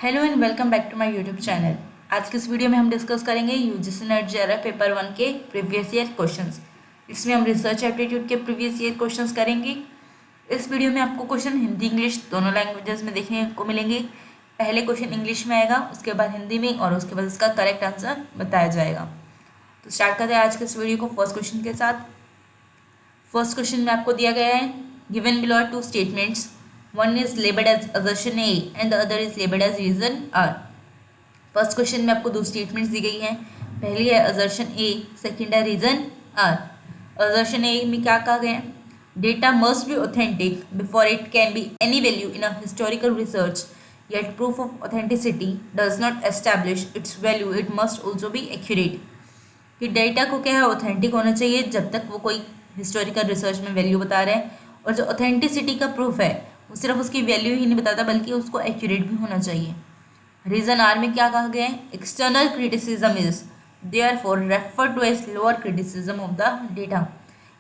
Hello and welcome back to my YouTube channel. आज के इस वीडियो में हम डिस्कस करेंगे यूजीसी नेट जेआरएफ पेपर 1 के प्रीवियस ईयर क्वेश्चंस। इसमें हम रिसर्च एप्टीट्यूड के प्रीवियस ईयर क्वेश्चंस करेंगे। इस वीडियो में आपको क्वेश्चन हिंदी इंग्लिश दोनों लैंग्वेजेस में देखने को मिलेंगे। पहले क्वेश्चन इंग्लिश में आएगा, उसके बाद हिंदी में, और उसके बाद इसका करेक्ट आंसर बताया जाएगा। तो स्टार्ट करते हैं आज के इस वीडियो को फर्स्ट क्वेश्चन के साथ। फर्स्ट क्वेश्चन में आपको दिया गया है, given below are two statements, one is labeled as assertion A and the other is labeled as reason R। First question में आपको दो स्टेटमेंट्स दी गई हैं। पहली है assertion A, सेकंड है reason R। assertion A में क्या कहा गया है, data must be authentic before it can be any value in a historical research, yet proof of authenticity does not establish its value, it must also be accurate। कि data को क्या है, authentic होना चाहिए जब तक वो कोई हिस्टोरिकल रिसर्च में वैल्यू बता रहे हैं, और जो ऑथेंटिसिटी का प्रूफ है वो सिर्फ उसकी वैल्यू ही नहीं बताता बल्कि उसको एक्यूरेट भी होना चाहिए। रीजन आर में क्या कहा गया है, external criticism is therefore refer to as lower criticism of the data.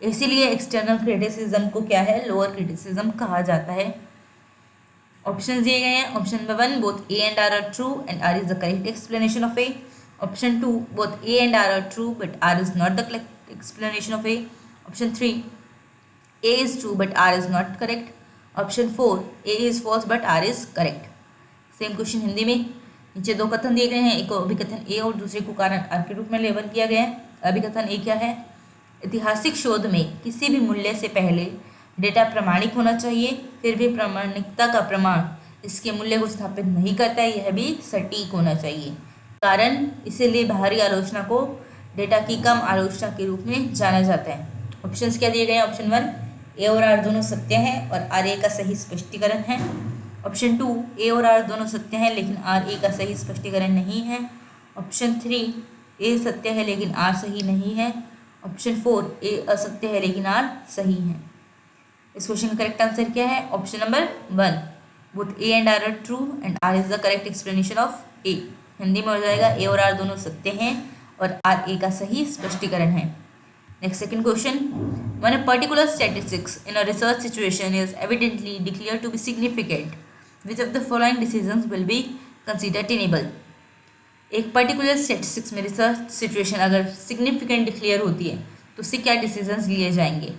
इसीलिए एक्सटर्नल क्रिटिसिज्म को क्या है, लोअर क्रिटिसिज्म कहा जाता है। ऑप्शन दिए गए हैं। Option number 1, both A and R are true and R is the correct explanation of A. Option 2, both A and R are true but R is not the correct explanation of A. Option 3, A is true but R is not correct. Option 4, A is false but R is correct. Same question Hindi में। नीचे दो कथन दिए गए हैं, एक को अभिकथन ए और दूसरे को कारण आर के रूप में लेबल किया गया है। अभिकथन ए क्या है, ऐतिहासिक शोध में किसी भी मूल्य से पहले डेटा प्रामाणिक होना चाहिए, फिर भी प्रामाणिकता का प्रमाण इसके मूल्य को स्थापित नहीं करता है, यह भी सटीक होना चाहिए। कारण इसीलिए बाहरी आलोचना को डेटा की कम आलोचना के रूप में जाना जाता है। ऑप्शंस क्या दिए गए हैं। ऑप्शन 1, ए और आर दोनों सत्य हैं और आर ए का सही स्पष्टीकरण है। ऑप्शन 2, ए और आर दोनों सत्य हैं लेकिन आर ए का सही स्पष्टीकरण नहीं है। ऑप्शन 3, ए सत्य है लेकिन आर सही नहीं है। ऑप्शन 4, ए असत्य है लेकिन आर सही है। इस क्वेश्चन का करेक्ट आंसर क्या है, option number 1, both A and R are true and R is the correct explanation of A. Hindi में हो जाएगा, ए और आर दोनों सत्य हैं और आर ए का सही स्पष्टीकरण है। Next, second question. When a particular statistics in a research situation is evidently declared to be significant, which of the following decisions will be considered tenable? एक पर्टिकुलर स्टैटिस्टिक्स में रिसर्च सिचुएशन अगर significant declare होती है तो उससे क्या decisions लिए जाएंगे।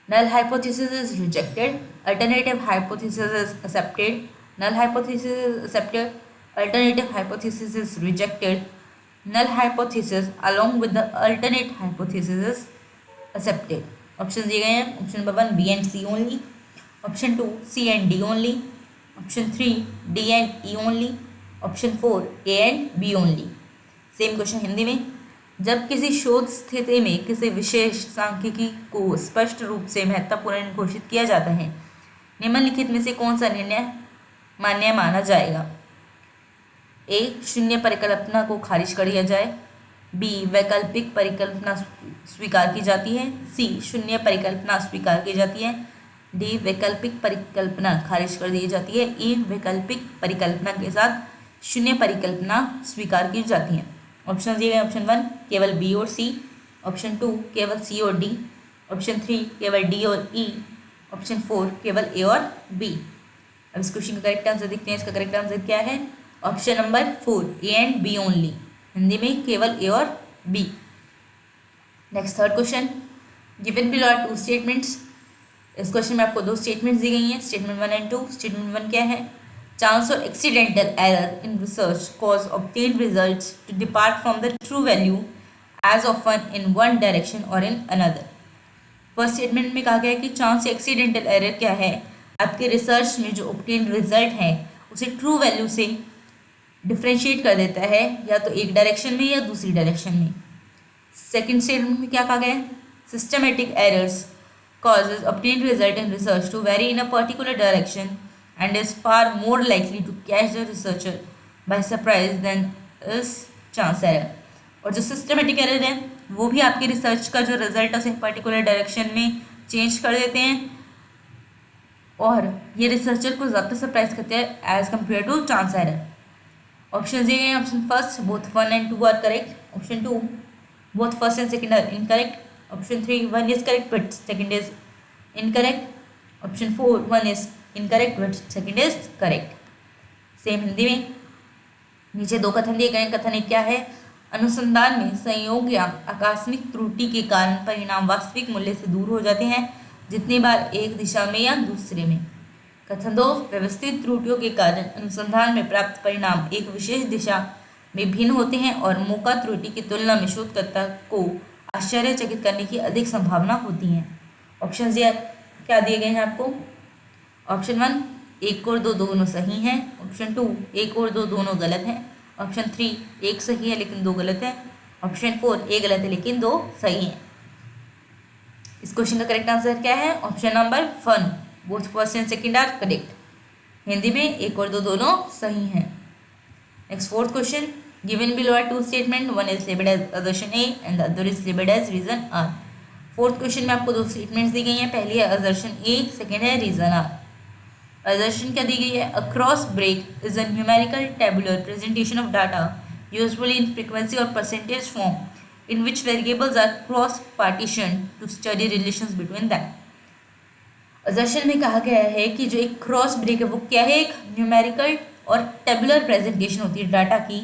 Null hypothesis is rejected, alternative hypothesis is accepted, null hypothesis is accepted, alternative hypothesis is rejected, null hypothesis along with the alternate hypothesis is accepted। Option दिए गए हैं। Option number 1, B and C only. Option 2, C and D only. Option 3, D and E only. Option 4, A and B only. Same question Hindi में। जब किसी शोध स्थिति में किसी विशेष सांख्यिकी को स्पष्ट रूप से महत्वपूर्ण घोषित किया जाता है, निम्नलिखित में से कौन सा निर्णय मान्य माना जाएगा। ए, शून्य परिकल्पना को खारिज कर दिया जाए। बी, वैकल्पिक परिकल्पना स्वीकार की जाती है। सी, शून्य परिकल्पना स्वीकार की जाती है। डी, वैकल्पिक परिकल्पना खारिज कर दी जाती है। ई, वैकल्पिक परिकल्पना के साथ शून्य परिकल्पना स्वीकार की जाती है। ऑप्शन दिए गए। ऑप्शन 1, केवल बी और सी। ऑप्शन 2, केवल सी और डी। ऑप्शन 3, केवल डी और ई। ऑप्शन 4, केवल ए और बी। अब इस क्वेश्चन का करेक्ट आंसर देखते हैं। इसका करेक्ट आंसर क्या है, option number 4, A and B only. Hindi में केवल ए और B. Next, third question. Given below are two statements. इस क्वेश्चन में आपको दो स्टेटमेंट्स दी गई हैं, स्टेटमेंट 1 एंड 2। स्टेटमेंट 1 क्या है, चांस और accidental error in research cause obtained results to depart from the true value as often in one direction और इन अनदर। फर्स्ट स्टेटमेंट में कहा गया है कि चांस या एक्सीडेंटल एरर क्या है, आपके रिसर्च में जो ऑब्टेन्ड रिजल्ट है उसे ट्रू वैल्यू से डिफ्रेंशिएट कर देता है, या तो एक डायरेक्शन में या दूसरी डायरेक्शन में। सेकंड स्टेटमेंट में क्या कहा गया है, systematic errors causes obtained result in research to vary in a particular direction and is far more likely to catch the researcher by surprise than is chance error। और जो systematic error है वो भी आपके रिसर्च का जो result है उसे पर्टिकुलर डायरेक्शन में चेंज कर देते हैं, और ये रिसर्चर को ज़्यादा सरप्राइज करते हैं as compare to chance error. Option दिए गए। Option first, both 1 and 2 are correct. Option 2, both first and second are incorrect. Option 3, 1 is correct but second is incorrect. Option 4, 1 is incorrect but second is correct. Same Hindi में नीचे दो कथन दिए गए। कथन एक क्या है, अनुसंधान में संयोग या आकस्मिक त्रुटि के कारण परिणाम वास्तविक मूल्य से दूर हो जाते हैं जितनी बार एक दिशा में या दूसरे में। कथन दो, व्यवस्थित त्रुटियों के कारण अनुसंधान में प्राप्त परिणाम एक विशेष दिशा में भिन्न होते हैं और मौका त्रुटि की तुलना में शोधकर्ता को आश्चर्यचकित करने की अधिक संभावना होती है। ऑप्शन क्या दिए गए हैं आपको। ऑप्शन 1 1 और 2 दोनों सही हैं। ऑप्शन 2 1 और 2 दोनों गलत हैं। ऑप्शन 3 1 सही है लेकिन 2 गलत है। ऑप्शन 4 1 गलत है लेकिन 2 सही है। इस क्वेश्चन का करेक्ट आंसर क्या है, option number 1, both first and second are correct. Hindi में 1 और 2 दोनों सही हैं। Next fourth question, given below are two statement, one is labelled as assertion A and the other is labelled as reason R. Fourth question में आपको दो statements दी गई हैं, पहली है असर्शन ए, सेकंड है रीजन आर। असर्शन क्या दी गई है, a cross break is a numerical tabular presentation of data usually in frequency और percentage form in which variables are cross partitioned to study relations between them। assertion में कहा गया है कि जो एक क्रॉस ब्रेक है वो क्या है, एक न्यूमेरिकल और टेबुलर प्रेजेंटेशन होती है डाटा की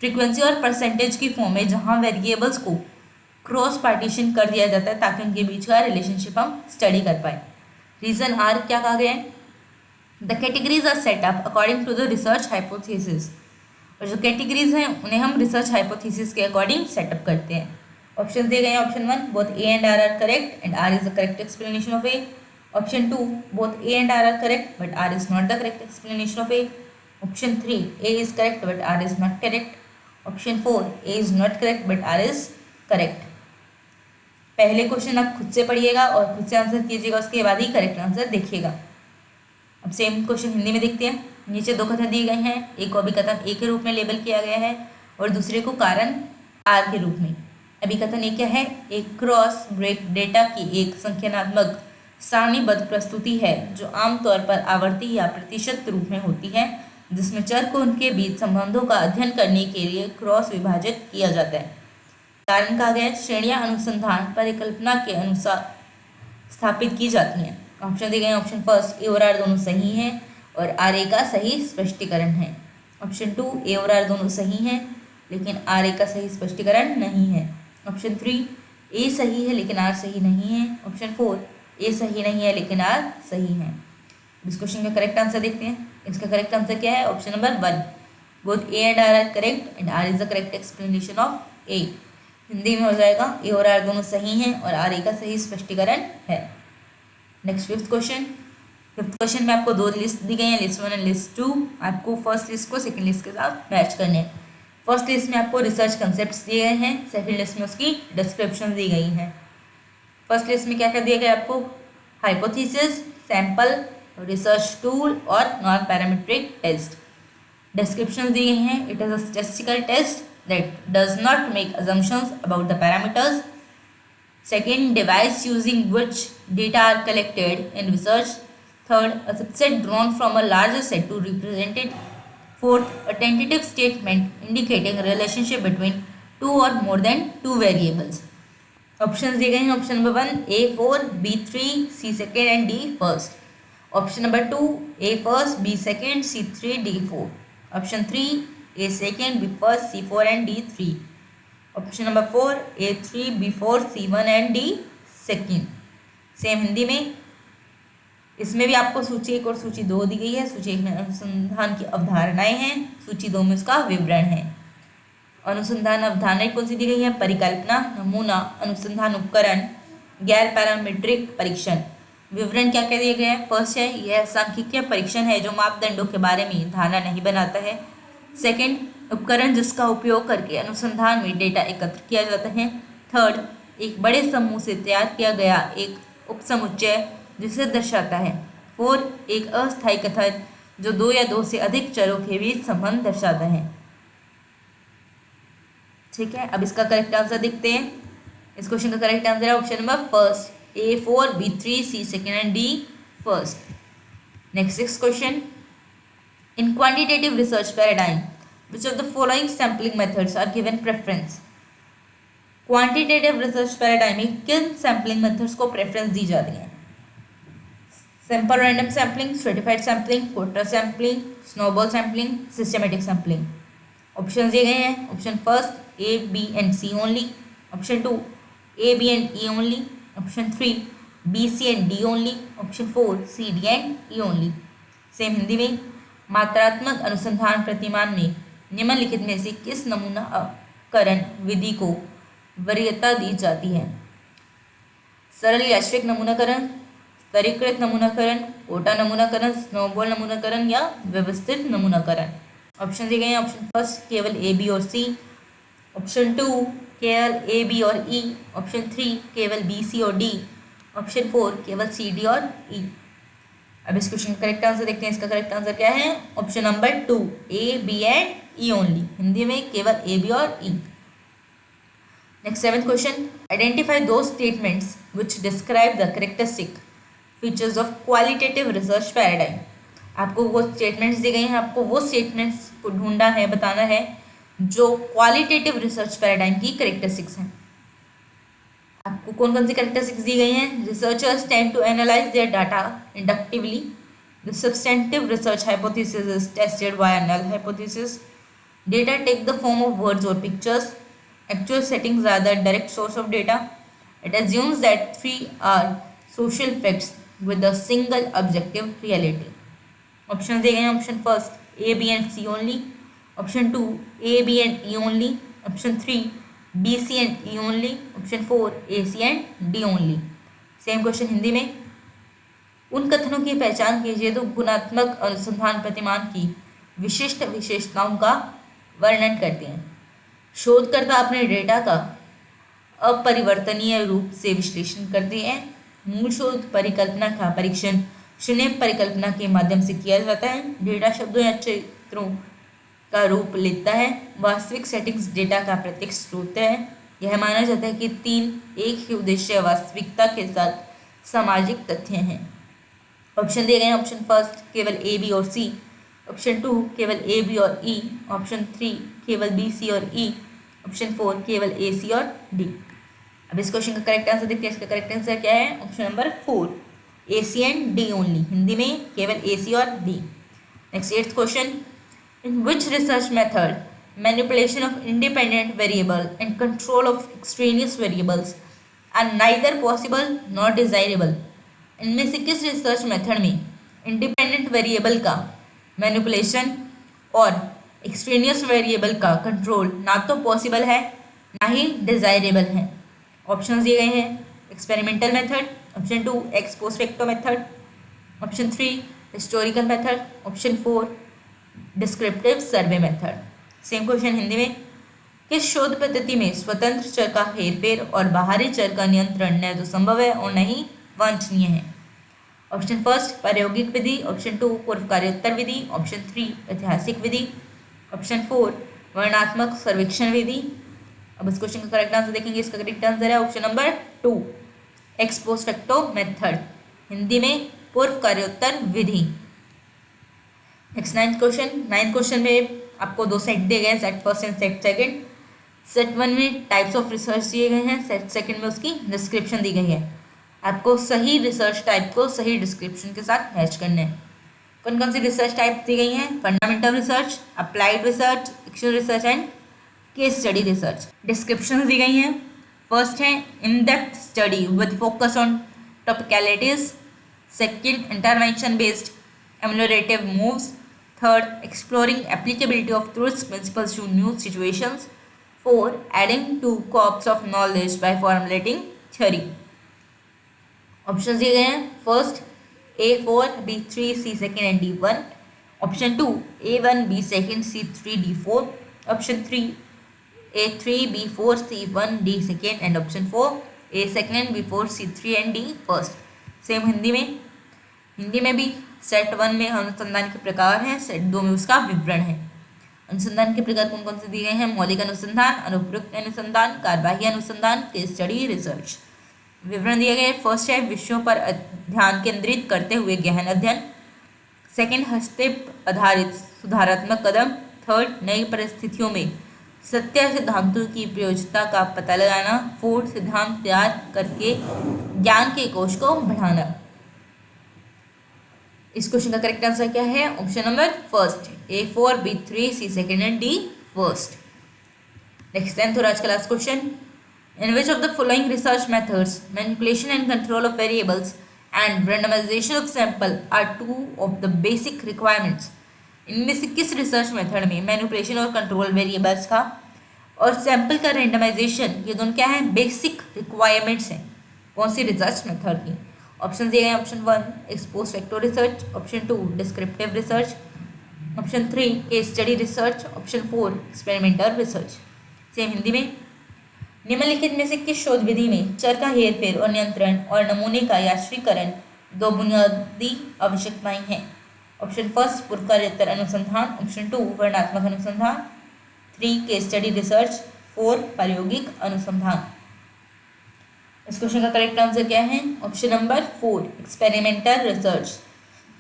फ्रीक्वेंसी और परसेंटेज की फॉर्म में, जहां वेरिएबल्स को क्रॉस पार्टीशन कर दिया जाता है ताकि उनके बीच का रिलेशनशिप हम स्टडी कर पाए। रीजन आर क्या कहा गया है, the categories are set up according to the research hypothesis, और जो कैटेगरीज हैं उन्हें हम रिसर्च हाइपोथेसिस के अकॉर्डिंग सेटअप करते हैं। ऑप्शन दिए गए हैं, option 1 both A and R are correct and R is the correct explanation of A. Option 2 both A and R are correct but R is not the correct explanation of A. Option 3 A is correct but R is not correct. Option 4 A is not correct but R is correct. पहले question आप खुद से पढ़िएगा और खुद से answer कीजिएगा, उसके बाद ही करेक्ट आंसर देखिएगा। अब सेम क्वेश्चन हिंदी में देखते हैं। नीचे दो कथन दिए गए हैं, एक को अभिकथन ए के रूप में लेबल किया गया है और दूसरे को कारण आर के रूप में। अभिकथन ए क्या है, एक क्रॉस ब्रेक डेटा की एक संख्यात्मक सारणीबद्ध प्रस्तुति है जो आमतौर पर आवर्ती या प्रतिशत रूप में होती है, जिसमें चर को उनके बीच संबंधों का अध्ययन करने के लिए क्रॉस विभाजित किया जाता है। कारण कहा गया, श्रेणियां अनुसंधान परिकल्पना के अनुसार स्थापित की जाती हैं। ऑप्शन दिए गए, ऑप्शन फर्स्ट ए और आर दोनों सही हैं और आर ए का सही स्पष्टीकरण है। ऑप्शन 2 ए और आर दोनों सही हैं लेकिन आर ए का सही स्पष्टीकरण नहीं है। ऑप्शन 3 ए सही है लेकिन आर सही नहीं है। ऑप्शन 4 ए सही नहीं है लेकिन आर सही है। इस क्वेश्चन का करेक्ट आंसर देखते हैं। इसका करेक्ट आंसर क्या है, option number 1 both A and R are correct and R is the correct explanation of A. Hindi में हो जाएगा ए और आर दोनों सही हैं और आर ए का सही स्पष्टीकरण है। नेक्स्ट फिफ्थ क्वेश्चन में आपको दो लिस्ट दी गई हैं, लिस्ट 1 एंड लिस्ट 2। आपको फर्स्ट लिस्ट को सेकंड लिस्ट के साथ मैच करने हैं। फर्स्ट लिस्ट में आपको रिसर्च कंसेप्ट्स दिए गए हैं, सेकंड लिस्ट में उसकी डिस्क्रिप्शन दी गई हैं। फर्स्ट लिस्ट में क्या क्या दिया गया आपको, हाइपोथेसिस, सैंपल, रिसर्च टूल और नॉन पैरामीट्रिक टेस्ट। डिस्क्रिप्शन दी गई हैं, it is a statistical test that does not make assumptions about the parameters. Second, device using which data are collected in research. Third, a subset drawn from a larger set to represent it. Fourth, a tentative statement indicating a relationship between two or more than two variables. Option दिए गए हैं, option number 1 A 4, B 3, C second and D first. Option number 2 A first, B second, C 3, D 4. Option 3 A second, B first, C 4 and D 3. Option number 4 A 3, B 4, C 1 and D second. Same Hindi में इसमें भी आपको सूची 1 और सूची 2 दी गई है। सूची 1 में अनुसंधान की अवधारणाएं हैं, सूची 2 में उसका विवरण है। अनुसंधान अवधारणाएं कौन सी दी गई है, परिकल्पना, नमूना, अनुसंधान उपकरण, गैर पैरामीट्रिक परीक्षण। विवरण क्या क्या दिए गए हैं, फर्स्ट है यह सांख्यिकीय परीक्षण है जो मापदंडों के बारे में धारणा नहीं बनाता है। सेकंड, उपकरण जिसका उपयोग करके अनुसंधान में डेटा एकत्र किया जाता है। थर्ड, एक बड़े समूह से तैयार किया गया एक उपसमुच्चय जिसे दर्शाता है। फोर्थ, एक अस्थायी कथन जो 2 या 2 से अधिक चरों के बीच संबंध दर्शाता है। ठीक है, अब इसका करेक्ट आंसर देखते हैं। इस क्वेश्चन का करेक्ट आंसर है option number first A 4, B 3, C second and D first. Next question. In quantitative research paradigm, which of the following sampling methods are given preference? Quantitative research paradigm में किन sampling methods को preference दी जाती है? Simple random sampling, stratified sampling, quota sampling, snowball sampling, systematic sampling. Option दिए गए हैं। Option first A B and C only, option two A B and E only, option three B C and D only, option four C D and E only. Same Hindi में, मात्रात्मक अनुसंधान प्रतिमान में निम्नलिखित में से किस नमूनाकरण विधि को वरीयता दी जाती है? सरल यादृच्छिक नमूनाकरण, स्तरीकृत नमूनाकरण, कोटा नमूनाकरण, स्नोबॉल नमूनाकरण या व्यवस्थित नमूनाकरण। ऑप्शन दिए गए हैं। ऑप्शन फर्स्ट केवल ए बी और सी, ऑप्शन टू केवल ए बी और ई, ऑप्शन थ्री केवल बी सी और डी, ऑप्शन फोर केवल सी डी और ई। अब इस क्वेश्चन का करेक्ट आंसर देखते हैं। इसका करेक्ट आंसर क्या है? Option number two, A B and E only. Hindi में केवल ए बी और E. Next seventh question, identify दो statements which describe the characteristic features of qualitative research paradigm. आपको वो स्टेटमेंट्स दी गई हैं, आपको वो स्टेटमेंट्स को ढूंढना है, बताना है जो क्वालिटेटिव रिसर्च पैराडाइम की करेक्टरिस्टिक्स हैं। आपको कौन कौन सी करेक्टरिस्टिक्स दी गई हैं? Researchers tend to analyse their data inductively, the substantive research hypothesis is tested via null hypothesis, data take the form of words और pictures, actual settings are the direct source of data, it assumes that three are social facts with a single objective reality। Option दिए गए हैं। Option first A B and C only, option two A B and E only, option three B C and E only, option four A C and D only. Same question Hindi में, उन कथनों की पहचान कीजिए तो गुणात्मक अनुसंधान प्रतिमान की विशिष्ट विशेषताओं का वर्णन करते हैं। शोधकर्ता अपने डेटा का अपरिवर्तनीय रूप से विश्लेषण करते हैं। मूल शोध परिकल्पना का परीक्षण शून्य परिकल्पना के माध्यम से किया जाता है। डेटा शब्दों या चित्रों का रूप लेता है। वास्तविक सेटिंग्स डेटा का प्रत्यक्ष स्रोत है। यह माना जाता है कि तीन एक ही उद्देश्य वास्तविकता के साथ सामाजिक तथ्य हैं। ऑप्शन दिए गए हैं। ऑप्शन फर्स्ट केवल ए बी और सी, ऑप्शन टू केवल ए बी और ई, ऑप्शन थ्री केवल बी सी और ई, ऑप्शन फोर केवल ए सी और डी। अब इस क्वेश्चन का करेक्ट आंसर देखते हैं। इसका करेक्ट आंसर क्या है? Option number four, A C and D only. Hindi में केवल ए सी और D. Next eighth question, in which research method manipulation of independent variable and control of extraneous variables are neither possible not desirable. इनमें से किस research method में independent variable का manipulation और extraneous variable का control ना तो पॉसिबल है ना ही डिजायरेबल है? ऑप्शन दिए गए हैं। Experimental method, option two ex post facto method, option three historical method, option four descriptive survey method. Same question Hindi में, किस शोध पद्धति में स्वतंत्र चर का हेरफेर और बाहरी चर का नियंत्रण न तो संभव है और न ही वांछनीय है? ऑप्शन फर्स्ट प्रायोगिक विधि, ऑप्शन टू पूर्व कार्योत्तर विधि, ऑप्शन थ्री ऐतिहासिक विधि, ऑप्शन फोर वर्णात्मक सर्वेक्षण विधि। अब इस क्वेश्चन का करेक्ट आंसर देखेंगे। इसका करेक्ट आंसर है option number two, ex post facto method. Hindi में पूर्व कार्योत्तर विधि। Next ninth question. Ninth question में आपको दो सेट दिए गए हैं, set first and set second. Set one में टाइप्स ऑफ रिसर्च दिए गए हैं, सेट सेकंड में उसकी डिस्क्रिप्शन दी गई है। आपको सही रिसर्च टाइप को सही डिस्क्रिप्शन के साथ मैच करना है। कौन कौन सी रिसर्च टाइप दी गई हैं? Fundamental research, applied research, action research and case study research. Description दी गई हैं। फर्स्ट है in depth study with focus on topicalities, second intervention based ameliorative moves, third exploring applicability of truths principles to new situations, four adding to corpus of knowledge by formulating theory. Option दिए गए हैं। First A4, B3, C2 and D1, option two A1, B2, C3, D4, option three A3, B4, C1, D2 and option four A2, B4, C3 and D1। Same Hindi में भी set one में अनुसंधान के प्रकार हैं, सेट दो में उसका विवरण है। अनुसंधान के प्रकार कौन कौन से दिए गए हैं? मौलिक अनुसंधान, अनुप्रयुक्त अनुसंधान, कार्यवाही अनुसंधान, केस स्टडी रिसर्च। विवरण दिए गए। फर्स्ट है विषयों पर ध्यान केंद्रित करते हुए गहन अध्ययन, सेकंड हस्तक्षेप आधारित सुधारात्मक कदम, थर्ड नई परिस्थितियों में सत्य सिद्धांतों की प्रयोज्यता का पता लगाना, फोर्थ सिद्धांत तैयार करके ज्ञान के कोश को बढ़ाना। इस क्वेश्चन का करेक्ट आंसर क्या है? Option number first, A 4, B 3, C second and D first. Next 10th और आज का last question, in which of the following research methods manipulation and control of variables and randomization of sample are two of the basic requirements? इनमें से किस research method में manipulation और control variables का और सैंपल का रेंडमाइजेशन, ये दोनों क्या है? बेसिक रिक्वायरमेंट्स हैं। कौन सी रिसर्च मेथड की? ऑप्शन दिए गए, option 1 expose vector research, option 2 descriptive research, option 3 case study research, option 4 experimental research. Same Hindi में, निम्नलिखित में से किस शोध विधि में चर का हेरफेर और नियंत्रण और नमूने का यादृच्छिकरण दो बुनियादी आवश्यकताएं हैं? ऑप्शन फर्स्ट पूर्वकार्योत्तर अनुसंधान, ऑप्शन 2 वर्णनात्मक अनुसंधान, 3 केस स्टडी रिसर्च, 4 प्रायोगिक अनुसंधान। इस क्वेश्चन का करेक्ट आंसर क्या है? Option number 4 experimental research.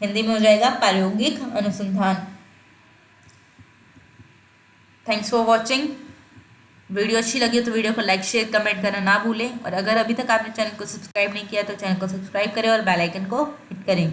Hindi में हो जाएगा प्रायोगिक अनुसंधान। Thanks for watching. वीडियो अच्छी लगी तो वीडियो को लाइक शेयर कमेंट करना ना भूलें, और अगर अभी तक आपने चैनल को सब्सक्राइब नहीं किया तो चैनल को सब्सक्राइब करें और बेल आइकन को हिट करें।